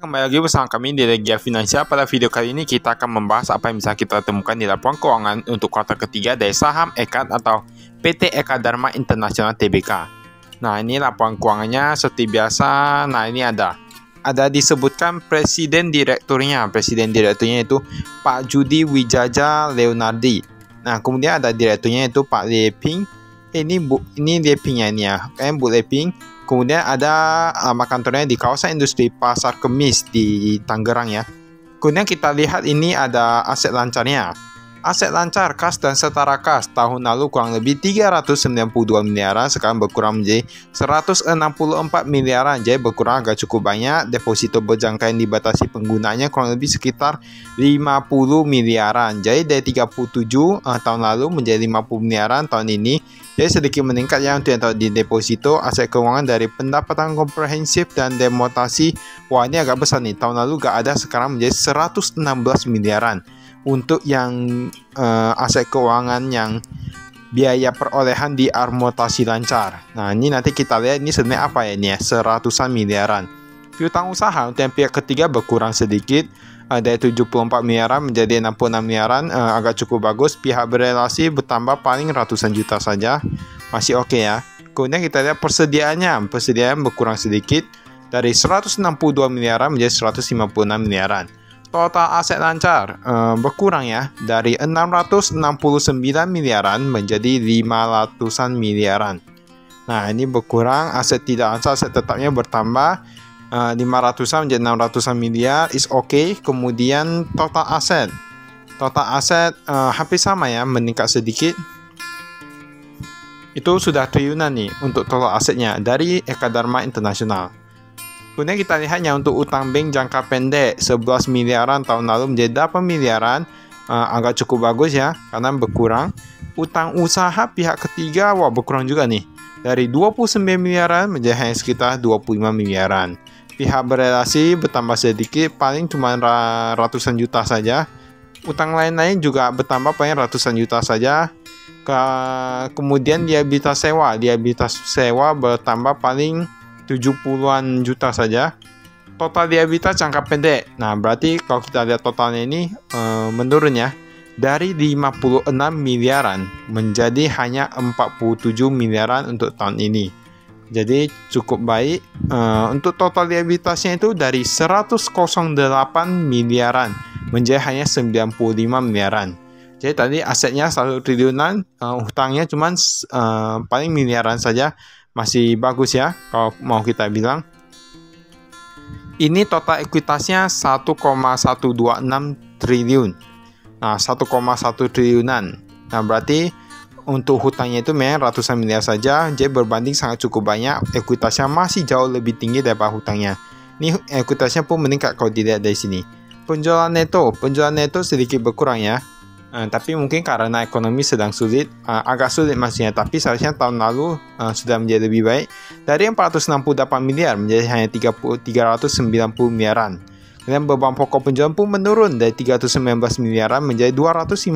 Kembali lagi bersama kami di Regia Finansial. Pada video kali ini kita akan membahas apa yang bisa kita temukan di laporan keuangan untuk kuartal ketiga dari saham Ekad atau PT Eka Dharma International Tbk. Nah, ini laporan keuangannya seperti biasa. Nah, ini ada disebutkan presiden direkturnya. Presiden direkturnya itu Pak Judi Wijaja Leonardi. Nah, kemudian ada direkturnya itu Pak Leping. Ini Lepingnya ini ya. Bu Leping. Kemudian ada kantornya di kawasan industri Pasar Kemis di Tangerang ya. Kemudian kita lihat ini ada aset lancarnya. Aset lancar kas dan setara kas tahun lalu kurang lebih 392 miliaran, sekarang berkurang menjadi 164 miliaran. Jadi berkurang agak cukup banyak. Deposito berjangka yang dibatasi penggunaannya kurang lebih sekitar 50 miliaran. Jadi dari 37 tahun lalu menjadi 50 miliaran tahun ini. Jadi sedikit meningkat ya untuk yang tahu di deposito. Aset keuangan dari pendapatan komprehensif dan demotasi. Wah, ini agak besar nih. Tahun lalu gak ada, sekarang menjadi 116 miliaran. Untuk yang aset keuangan yang biaya perolehan di armotasi lancar. Nah, ini nanti kita lihat ini sebenarnya apa ya ini ya, seratusan miliaran. Piutang usaha untuk yang pihak ketiga berkurang sedikit dari 74 miliaran menjadi 66 miliaran, agak cukup bagus. Pihak berelasi bertambah paling ratusan juta saja, masih oke ya. Kemudian kita lihat persediaan berkurang sedikit dari 162 miliaran menjadi 156 miliaran. Total aset lancar berkurang ya dari 669 miliaran menjadi 500-an miliaran. Nah, ini berkurang. Aset tidak lancar, aset tetapnya bertambah 500-an menjadi 600-an miliar, is okay. Kemudian total aset hampir sama ya, meningkat sedikit. Itu sudah triliunan nih untuk total asetnya dari Eka Dharma International. Kemudian kita lihatnya untuk utang bank jangka pendek 11 miliaran tahun lalu menjadi 8 miliaran, agak cukup bagus ya karena berkurang. Utang usaha pihak ketiga berkurang juga nih dari 29 miliaran menjadi hanya sekitar 25 miliaran. Pihak berelasi bertambah sedikit, paling cuma ratusan juta saja. Utang lain-lain juga bertambah paling ratusan juta saja. Kemudian liabilitas sewa bertambah paling 70-an juta saja. Total liabilitas jangka pendek. Nah, berarti kalau kita lihat totalnya ini menurun ya. Dari 56 miliaran menjadi hanya 47 miliaran untuk tahun ini. Jadi cukup baik. Untuk total liabilitasnya itu dari 108 miliaran menjadi hanya 95 miliaran. Jadi tadi asetnya 1 triliunan, hutangnya cuma paling miliaran saja. Masih bagus ya kalau mau kita bilang. Ini total ekuitasnya 1,126 triliun. Nah, 1,1 triliunan. Nah, berarti untuk hutangnya itu memang ratusan miliar saja. Jadi berbanding sangat cukup banyak. Ekuitasnya masih jauh lebih tinggi daripada hutangnya. Ini ekuitasnya pun meningkat kalau dilihat dari sini. Penjualan neto sedikit berkurang ya. Tapi mungkin karena ekonomi sedang sulit, agak sulit maksudnya. Tapi seharusnya tahun lalu sudah menjadi lebih baik. Dari 468 miliar menjadi hanya 390 miliaran. Dan beban pokok penjualan pun menurun dari 319 miliaran menjadi 259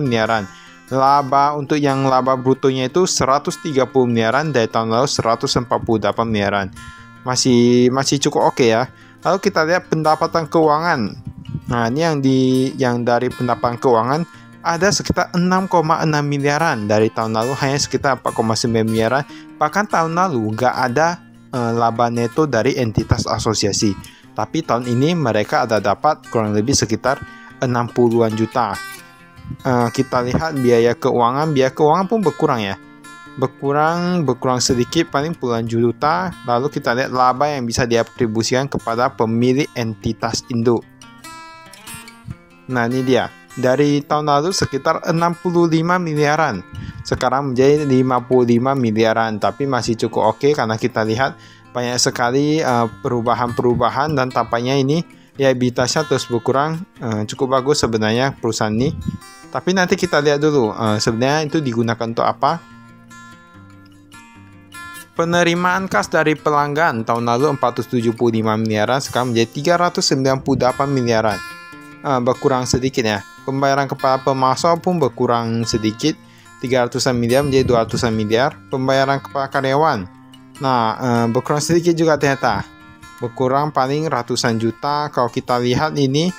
miliaran. Laba untuk yang laba brutonya itu 130 miliaran dari tahun lalu 148 miliaran. Masih cukup oke ya. Lalu kita lihat pendapatan keuangan. Nah, ini yang dari pendapatan keuangan ada sekitar 6,6 miliaran. Dari tahun lalu hanya sekitar 4,9 miliaran. Bahkan tahun lalu nggak ada laba neto dari entitas asosiasi. Tapi tahun ini mereka ada dapat kurang lebih sekitar 60-an juta. Kita lihat biaya keuangan pun berkurang ya. Berkurang sedikit, paling puluhan juta. Lalu kita lihat laba yang bisa diatribusikan kepada pemilik entitas induk. Nah, ini dia. Dari tahun lalu sekitar 65 miliaran. Sekarang menjadi 55 miliaran. Tapi masih cukup oke karena kita lihat banyak sekali perubahan dan tampaknya ini liabilitasnya terus berkurang. Cukup bagus sebenarnya perusahaan ini. Tapi nanti kita lihat dulu sebenarnya itu digunakan untuk apa. Penerimaan kas dari pelanggan tahun lalu 475 miliaran, sekarang menjadi 398 miliaran. Berkurang sedikit ya. Pembayaran kepada pemasok pun berkurang sedikit, 300-an miliar menjadi 200-an miliar. Pembayaran kepada karyawan, nah berkurang sedikit juga ternyata. berkurang paling ratusan juta. Kalau kita lihat ini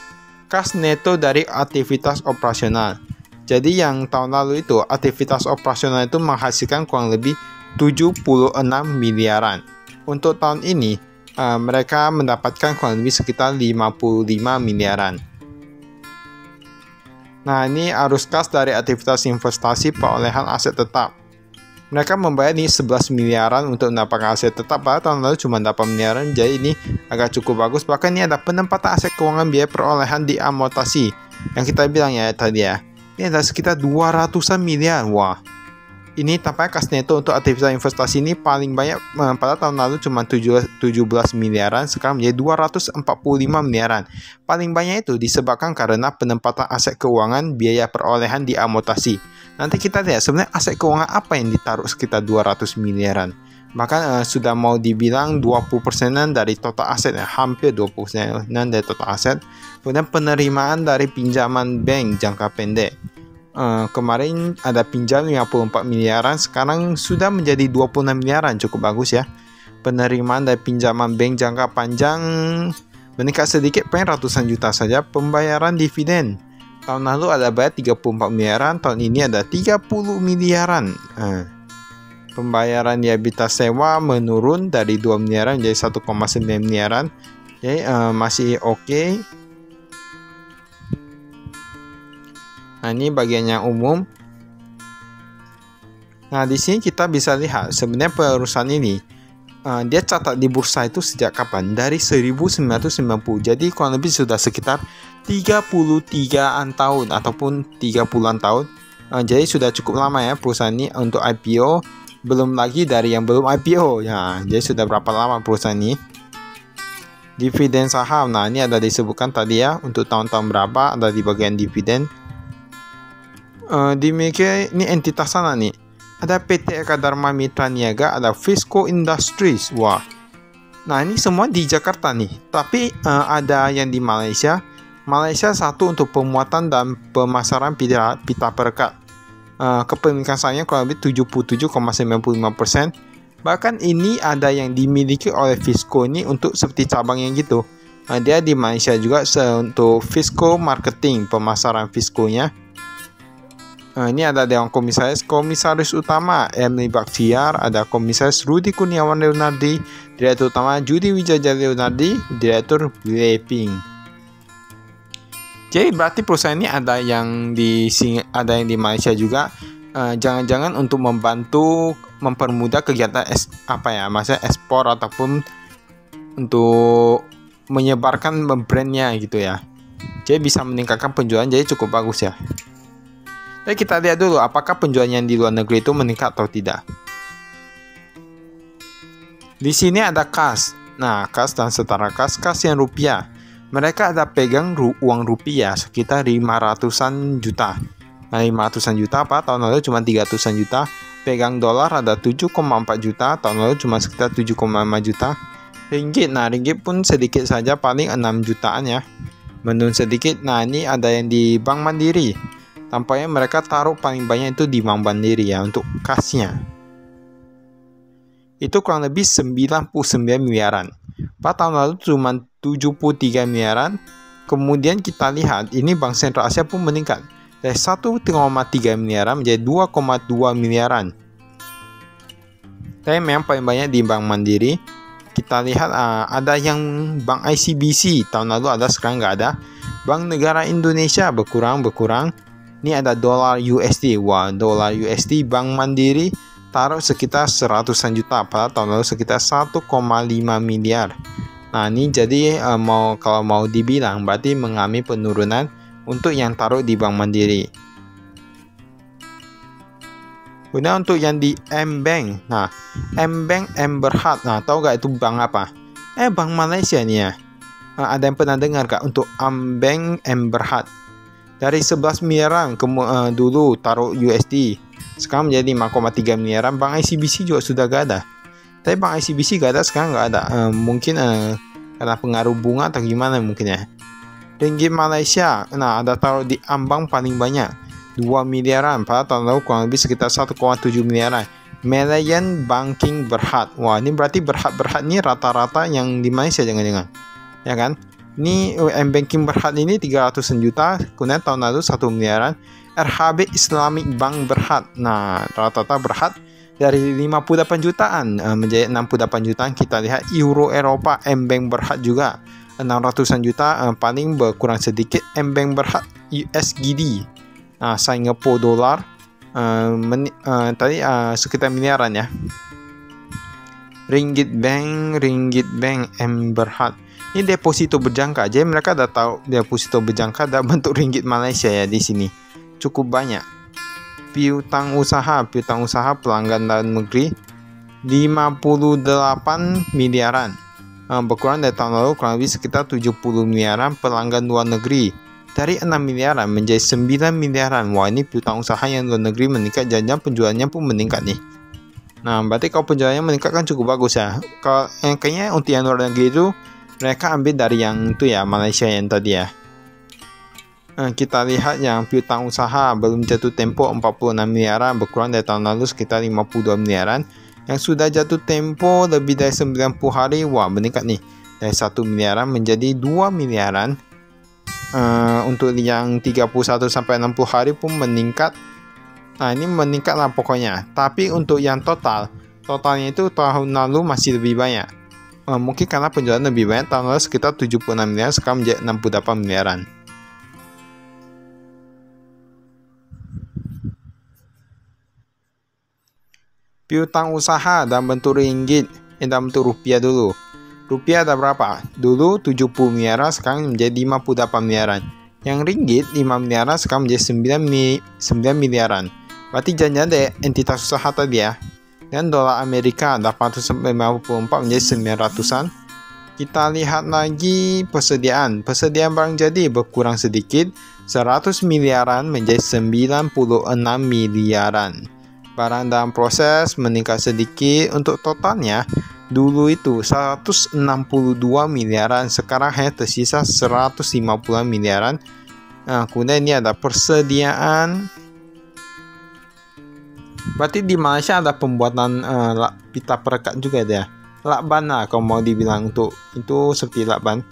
kas neto dari aktivitas operasional. Jadi yang tahun lalu itu aktivitas operasional itu menghasilkan kurang lebih 76 miliaran. Untuk tahun ini mereka mendapatkan kurang lebih sekitar 55 miliaran. Nah, ini arus kas dari aktivitas investasi perolehan aset tetap. Mereka membayar nih 11 miliaran untuk mendapatkan aset tetap, pada tahun lalu cuma 8 miliaran, jadi ini agak cukup bagus. Bahkan ini ada penempatan aset keuangan biaya perolehan di amortasi yang kita bilang ya tadi ya. Ini ada sekitar 200-an miliar. Wah. Ini tampaknya kas neto untuk aktivitas investasi ini paling banyak. Pada tahun lalu cuma 17 miliaran, sekarang menjadi 245 miliaran. Paling banyak itu disebabkan karena penempatan aset keuangan biaya perolehan di amortasi. Nanti kita lihat sebenarnya aset keuangan apa yang ditaruh sekitar 200 miliaran. Bahkan sudah mau dibilang 20%-an dari total aset, hampir 20%-an dari total aset. Kemudian penerimaan dari pinjaman bank jangka pendek. Kemarin ada pinjam 54 miliaran, sekarang sudah menjadi 26 miliaran, cukup bagus ya. Penerimaan dari pinjaman bank jangka panjang meningkat sedikit, paling ratusan juta saja. Pembayaran dividen tahun lalu ada bayar 34 miliaran, tahun ini ada 30 miliaran. Pembayaran liabilitas sewa menurun dari 2 miliaran menjadi 1,9 miliaran, jadi masih oke. Nah, ini bagian yang umum. Nah, di sini kita bisa lihat sebenarnya perusahaan ini dia catat di bursa itu sejak kapan? Dari 1990. Jadi kurang lebih sudah sekitar 33-an tahun ataupun 30-an tahun. Jadi sudah cukup lama ya perusahaan ini untuk IPO. Belum lagi dari yang belum IPO ya. Jadi sudah berapa lama perusahaan ini? Dividen saham. Nah, ini ada disebutkan tadi ya untuk tahun-tahun berapa, ada di bagian dividen. Dimiliki ini entitas sana nih. Ada PT Eka Dharma Mitra Niaga, ada Fisco Industries. Wah. Nah, ini semua di Jakarta nih. Tapi ada yang di Malaysia. Malaysia satu untuk pemuatan dan pemasaran pita perekat. Kepemilikan sahamnya kurang lebih 77,95%. Bahkan ini ada yang dimiliki oleh Fisco ini untuk seperti cabangnya gitu. Dia di Malaysia juga untuk Fisco Marketing, pemasaran Fisco-nya. Ini ada Dewan Komisaris Utama Emily Bakhtiar, ada Komisaris Rudi Kurniawan Leonardi, Direktur Utama Judi Wijaya Leonardi, Direktur Blackpink. Jadi berarti perusahaan ini ada yang di Malaysia juga. Jangan-jangan untuk membantu mempermudah kegiatan maksudnya ekspor ataupun untuk menyebarkan brandnya gitu ya. Jadi bisa meningkatkan penjualan, jadi cukup bagus ya. Jadi kita lihat dulu apakah penjualannya di luar negeri itu meningkat atau tidak. Di sini ada kas. Nah, kas dan setara kas yang rupiah. Mereka ada pegang uang rupiah sekitar 500-an juta. Nah, 500-an juta apa? Tahun lalu cuma 300-an juta. Pegang dolar ada 7,4 juta. Tahun lalu cuma sekitar 7,5 juta. Ringgit. Nah, ringgit pun sedikit saja, paling 6 jutaan ya. Menurun sedikit. Nah, ini ada yang di Bank Mandiri. Tampaknya mereka taruh paling banyak itu di Bank Mandiri ya untuk kasnya. Itu kurang lebih 99 miliaran. Pada tahun lalu cuma 73 miliaran. Kemudian kita lihat ini Bank Sentral Asia pun meningkat dari 1,3 miliaran menjadi 2,2 miliaran. Tapi memang paling banyak di Bank Mandiri. Kita lihat ada yang Bank ICBC tahun lalu ada, sekarang nggak ada. Bank Negara Indonesia berkurang. Ini ada dolar USD. Wah, dolar USD Bank Mandiri taruh sekitar 100-an juta. Pada tahun lalu sekitar 1,5 miliar. Nah, ini jadi kalau mau dibilang berarti mengalami penurunan untuk yang taruh di Bank Mandiri. Kemudian untuk yang di M-Bank. Nah, M-Bank Berhad. Nah, tahu gak itu bank apa? Bank Malaysia nih ya. Ada yang pernah dengar gak untuk M-Bank Berhad? Dari 11 miliaran dulu taruh USD, sekarang menjadi 5,3 miliaran. Bank ICBC juga sudah gak ada. Tapi Bank ICBC gak ada, sekarang gak ada. Mungkin karena pengaruh bunga atau gimana mungkin ya. Ringgit Malaysia, nah ada taruh di Ambang paling banyak 2 miliaran. Pada tahun lalu kurang lebih sekitar 1,7 miliaran. Malayan Banking Berhad. Wah, ini berarti Berhad ini rata-rata yang di Malaysia jangan-jangan. Ya kan? Ini M-Banking Berhad ini 300 juta, kemudian tahun lalu 1 miliaran. RHB Islamic Bank Berhad. Nah, rata-rata Berhad dari 58 jutaan menjadi 68 jutaan. Kita lihat Euro Eropa M-Bank Berhad juga 600-an juta, paling berkurang sedikit M-Bank Berhad USGD. Singapore dolar tadi sekitar miliaran ya. Ringgit Bank M Berhad. Ini deposito berjangka. Jadi mereka dah tahu deposito berjangka dalam bentuk ringgit Malaysia ya di sini. Cukup banyak. Piutang usaha pelanggan dalam negeri 58 miliaran. Berkurang dari tahun lalu kurang lebih sekitar 70 miliaran. Pelanggan luar negeri dari 6 miliaran menjadi 9 miliaran. Wah, ini piutang usaha yang luar negeri meningkat, jangan penjualannya pun meningkat nih. Nah, berarti kalau penjualannya meningkat kan cukup bagus ya. Kalau kayaknya untuk yang luar negeri itu mereka ambil dari yang itu ya, Malaysia yang tadi ya. Kita lihat yang piutang usaha belum jatuh tempo 46 miliaran, berkurang dari tahun lalu sekitar 52 miliaran. Yang sudah jatuh tempo lebih dari 90 hari, wah meningkat nih. Dari 1 miliaran menjadi 2 miliaran. Untuk yang 31 sampai 60 hari pun meningkat. Nah, ini meningkat lah pokoknya. Tapi untuk yang totalnya itu tahun lalu masih lebih banyak. Mungkin karena penjualan lebih banyak, tahun lalu sekitar 76 miliar, sekarang menjadi 68 miliaran. Piutang usaha dalam bentuk ringgit, dalam bentuk rupiah dulu. Rupiah ada berapa? Dulu 70 miliaran, sekarang menjadi 58 miliaran. Yang ringgit 5 miliaran, sekarang menjadi 9 miliaran. Berarti jangan deh entitas usaha tadi ya. Dan dolar Amerika 854 menjadi 900-an. Kita lihat lagi persediaan barang jadi berkurang sedikit 100 miliaran menjadi 96 miliaran. Barang dalam proses meningkat sedikit. Untuk totalnya dulu itu 162 miliaran, sekarang hanya tersisa 150 miliaran. Kemudian ini ada persediaan. Berarti di Malaysia ada pembuatan pita perekat juga ya. Lakban lah kalau mau dibilang untuk itu seperti lakban.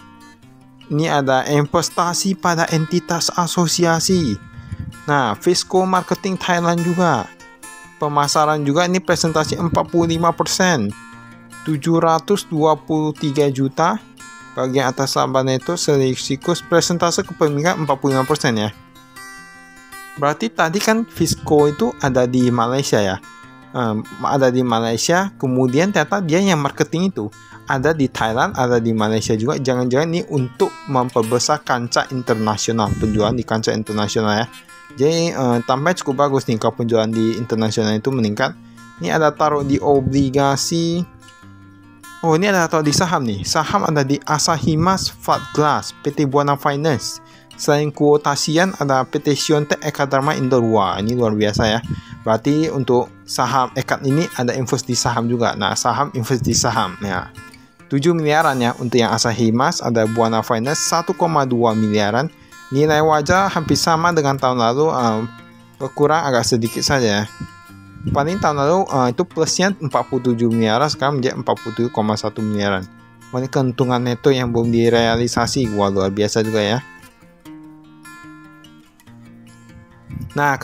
Ini ada investasi pada entitas asosiasi. Nah, Fisco Marketing Thailand juga. Pemasaran juga, ini presentasi 45%. 723 juta. Bagian atas lakban itu siklus presentasi kepemilikan 45% ya. Berarti tadi kan Fisco itu ada di Malaysia ya. Ada di Malaysia, kemudian ternyata dia yang marketing itu ada di Thailand, ada di Malaysia juga. Jangan-jangan ini untuk memperbesar kancah internasional, penjualan di kancah internasional ya. Jadi tampaknya cukup bagus nih kalau penjualan di internasional itu meningkat. Ini ada taruh di obligasi. Oh, ini ada taruh di saham nih. Saham ada di Asahimas Flat Glass, PT Buana Finance. Selain kuotasian ada PT Siontek Eka Dharma Indo. Wah, ini luar biasa ya. Berarti untuk saham Ekat ini ada invest di saham juga. Nah, saham invest di saham ya. 7 miliaran ya untuk yang Asahimas. Ada Buana Finance 1,2 miliaran. Nilai wajar hampir sama dengan tahun lalu, berkurang agak sedikit saja. Paling tahun lalu itu plusnya 47 miliaran, sekarang menjadi 47,1 miliaran. Ini keuntungan neto yang belum direalisasi. Wah, luar biasa juga ya. Nah,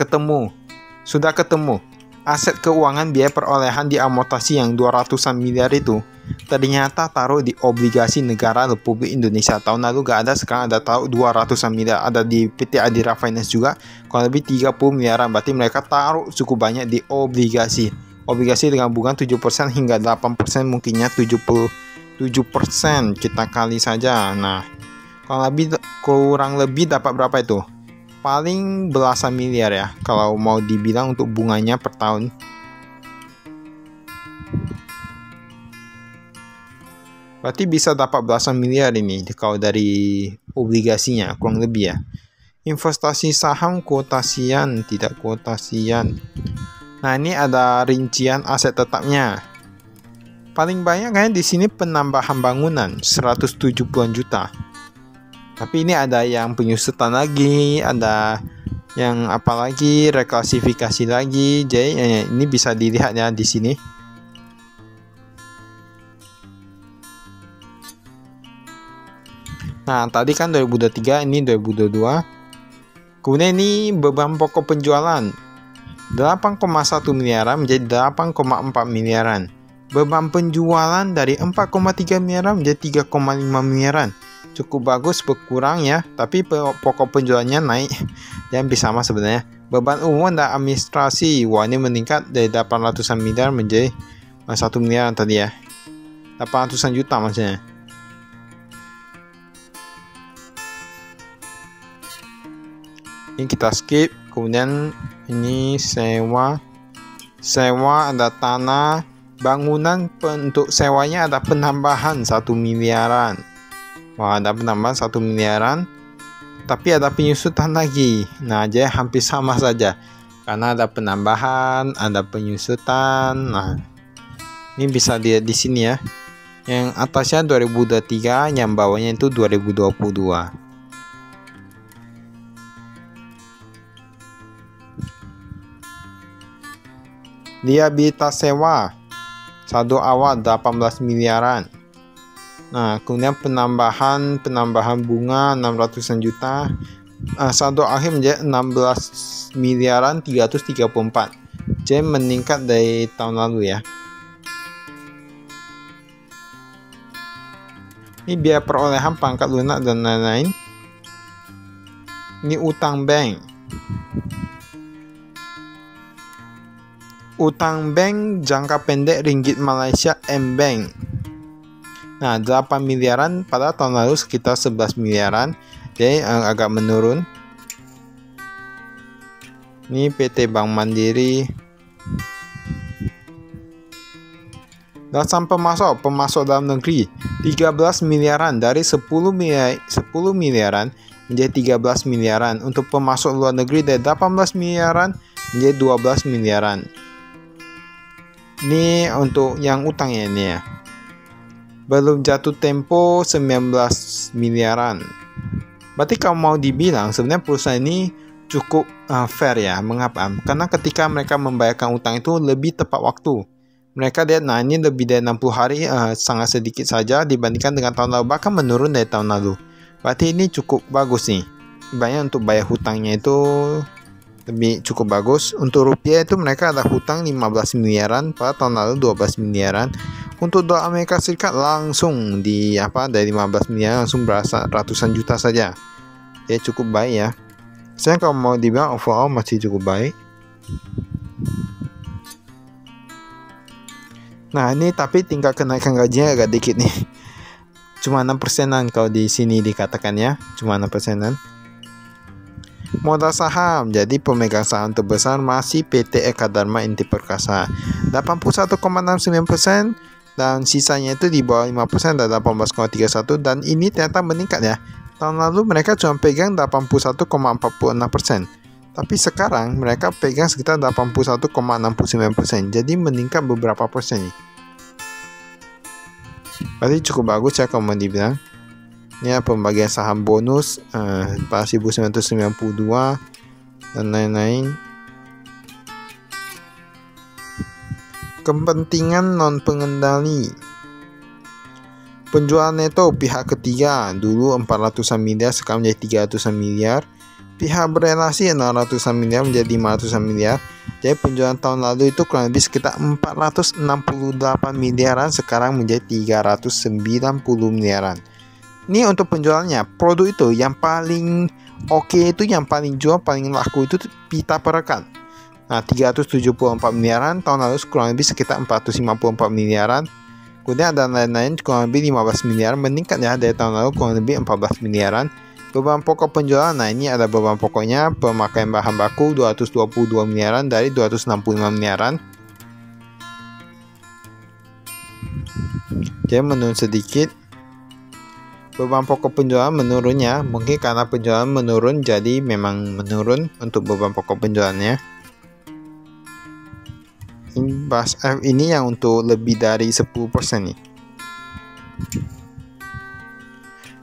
sudah ketemu aset keuangan biaya perolehan diamortasi yang 200-an miliar itu ternyata taruh di obligasi negara Republik Indonesia. Tahun lalu gak ada, sekarang ada taruh 200-an miliar. Ada di PT Adira Finance juga, kurang lebih 30 miliaran. Berarti mereka taruh cukup banyak di obligasi dengan bunga 7% hingga 8%, mungkinnya 77%. Kita kali saja. Nah, kurang lebih dapat berapa itu? Paling belasan miliar ya kalau mau dibilang untuk bunganya per tahun. Berarti bisa dapat belasan miliar ini kalau dari obligasinya, kurang lebih ya. Investasi saham kuotasian, tidak kuotasian. Nah, ini ada rincian aset tetapnya. Paling banyak kayaknya di sini penambahan bangunan 170-an juta. Tapi ini ada yang penyusutan lagi, ada Yang apalagi reklasifikasi lagi, jadi ini bisa dilihat ya di sini. Nah, tadi kan 2023, ini 2022. Kemudian ini beban pokok penjualan 8,1 miliaran menjadi 8,4 miliaran. Beban penjualan dari 4,3 miliaran menjadi 3,5 miliaran. Cukup bagus, berkurang ya, tapi pokok penjualannya naik. Yang sama sebenarnya. Beban umum dan administrasi, wah ini meningkat dari 800-an miliar menjadi 1 miliar tadi ya. 800-an juta maksudnya. Ini kita skip. Kemudian ini sewa ada tanah, bangunan untuk sewanya ada penambahan 1 miliaran. Wah, ada penambahan 1 miliaran, tapi ada penyusutan lagi. Nah, jadi hampir sama saja karena ada penambahan, ada penyusutan. Nah, ini bisa dilihat di sini ya. Yang atasnya 2023, yang bawahnya itu 2022. Liabilitas sewa saldo awal 18 miliaran. Nah, kemudian penambahan bunga 600-an juta. Saldo akhir menjadi 16 miliaran 334. Jadi meningkat dari tahun lalu ya. Ini biaya perolehan pangkat lunak dan lain-lain. Ini utang bank. Utang bank jangka pendek ringgit Malaysia M-Bank. Nah, 8 miliaran pada tahun lalu sekitar 11 miliaran. Jadi agak menurun. Ini PT Bank Mandiri. Dasar pemasok dalam negeri 13 miliaran dari 10 miliaran menjadi 13 miliaran. Untuk pemasok luar negeri dari 18 miliaran menjadi 12 miliaran. Ini untuk yang utang ya ini ya. Belum jatuh tempo 19 miliaran. Berarti kalau mau dibilang sebenarnya perusahaan ini cukup fair ya. Mengapa? Karena ketika mereka membayarkan utang itu lebih tepat waktu. Mereka lihat, nah ini lebih dari 60 hari sangat sedikit saja dibandingkan dengan tahun lalu. Bahkan menurun dari tahun lalu. Berarti ini cukup bagus nih. Banyak untuk bayar hutangnya itu lebih cukup bagus. Untuk rupiah itu mereka ada hutang 15 miliaran, pada tahun lalu 12 miliaran. Untuk dolar Amerika Serikat langsung dari 15 miliar langsung berasa ratusan juta saja. Ya cukup baik ya. Saya kalau mau dibilang overall masih cukup baik. Nah, ini tapi tingkat kenaikan gajinya agak dikit nih. Cuma 6%-an kalau di sini dikatakan ya, cuma 6%-an. Modal saham, jadi pemegang saham terbesar masih PT Eka Dharma Inti Perkasa 81,69%, dan sisanya itu di bawah 5% dan 18,31%, dan ini ternyata meningkat ya. Tahun lalu mereka cuma pegang 81,46%, tapi sekarang mereka pegang sekitar 81,69%, jadi meningkat beberapa persen nih. Berarti cukup bagus ya kalau mau dibilang. Ini pembagian saham bonus pada 1992 dan lain-lain. Kepentingan non pengendali. Penjualan neto pihak ketiga dulu 400-an miliar sekarang menjadi 300-an miliar. Pihak berelasi 600-an miliar menjadi 500-an miliar. Jadi penjualan tahun lalu itu kurang lebih sekitar 468 miliaran, sekarang menjadi 390 miliaran. Ini untuk penjualannya. Produk itu yang paling oke itu, yang paling jual, paling laku itu pita perekat. Nah, 374 miliaran, tahun lalu kurang lebih sekitar 454 miliaran. Kemudian ada lain-lain kurang lebih 15 miliar, meningkat ya dari tahun lalu kurang lebih 14 miliaran. Beban pokok penjualan, nah ini ada beban pokoknya, pemakaian bahan baku 222 miliaran dari 265 miliaran. Jadi menurun sedikit. Beban pokok penjualan menurunnya, mungkin karena penjualan menurun, jadi memang menurun untuk beban pokok penjualannya. BASF ini yang untuk lebih dari 10% nih.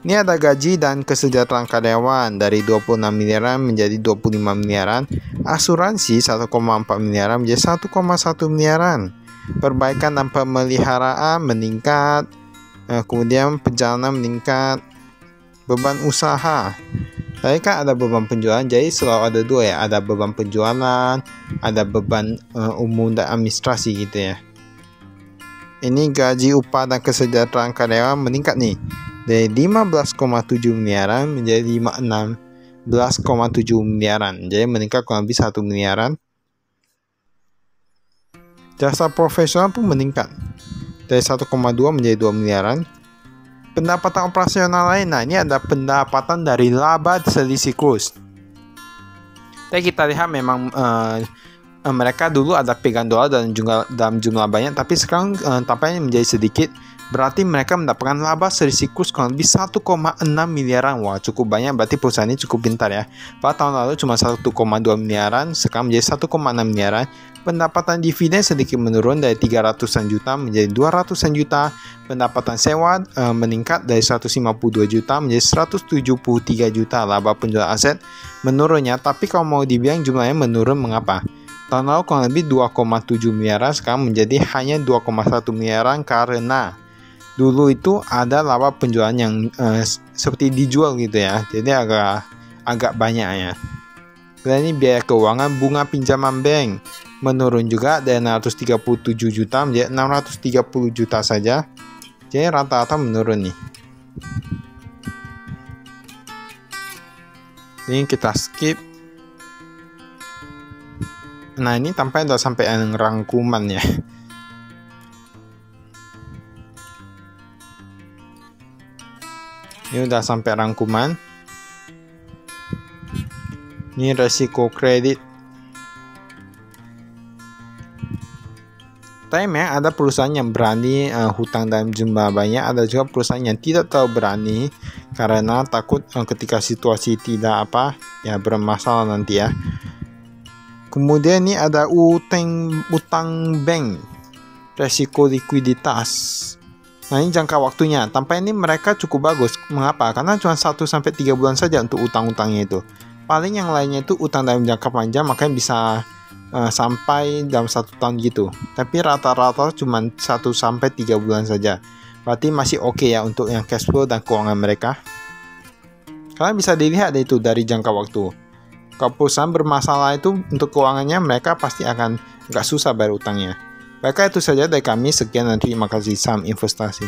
Ini ada gaji dan kesejahteraan karyawan dari 26 miliaran menjadi 25 miliaran, asuransi 1,4 miliaran menjadi 1,1 miliaran, perbaikan dan pemeliharaan meningkat, kemudian perjalanan meningkat, beban usaha. Tadi kan ada beban penjualan, jadi selalu ada dua ya, ada beban penjualan, ada beban umum dan administrasi gitu ya. Ini gaji, upah dan kesejahteraan karyawan meningkat nih dari 15,7 miliaran menjadi 16,7 miliaran, jadi meningkat kurang lebih 1 miliaran. Jasa profesional pun meningkat dari 1,2 menjadi 2 miliaran. Pendapatan operasional lain, nah ini ada pendapatan dari laba selisih kurs. Jadi kita lihat memang mereka dulu ada pegang dolar dalam jumlah banyak, tapi sekarang tampaknya menjadi sedikit. Berarti mereka mendapatkan laba selisih kurs kurang lebih 1,6 miliaran. Wah, cukup banyak, berarti perusahaan ini cukup pintar ya. Pada tahun lalu cuma 1,2 miliaran, sekarang menjadi 1,6 miliaran. Pendapatan dividen sedikit menurun dari 300-an juta menjadi 200-an juta. Pendapatan sewa meningkat dari 152 juta menjadi 173 juta. Laba penjualan aset menurunnya, tapi kalau mau dibilang jumlahnya menurun, mengapa? Tahun lalu kurang lebih 2,7 miliaran, sekarang menjadi hanya 2,1 miliaran karena dulu itu ada laba penjualan yang seperti dijual gitu ya, jadi agak banyak ya. Dan ini biaya keuangan, bunga pinjaman bank menurun juga dari 637 juta menjadi 630 juta saja, jadi rata-rata menurun nih. Ini kita skip. Nah ini tampaknya udah sampai yang rangkuman ya. Ini udah sampai rangkuman. Ini resiko kredit. Tapi memang ada perusahaan yang berani hutang dalam jumlah banyak, ada juga perusahaan yang tidak terlalu berani karena takut ketika situasi tidak bermasalah nanti ya. Kemudian ini ada utang bank, resiko likuiditas. Nah ini jangka waktunya, tampaknya ini mereka cukup bagus. Mengapa? Karena cuma 1-3 bulan saja untuk utang-utangnya itu. Paling yang lainnya itu utang dalam jangka panjang, makanya bisa sampai dalam 1 tahun gitu. Tapi rata-rata cuma 1-3 bulan saja. Berarti masih oke ya untuk yang cash flow dan keuangan mereka. Kalian bisa dilihat itu dari jangka waktu. Kalau perusahaan bermasalah itu untuk keuangannya, mereka pasti akan nggak susah bayar utangnya. Baiklah, itu saja dari kami. Sekian dan terima kasih. Salam investasi.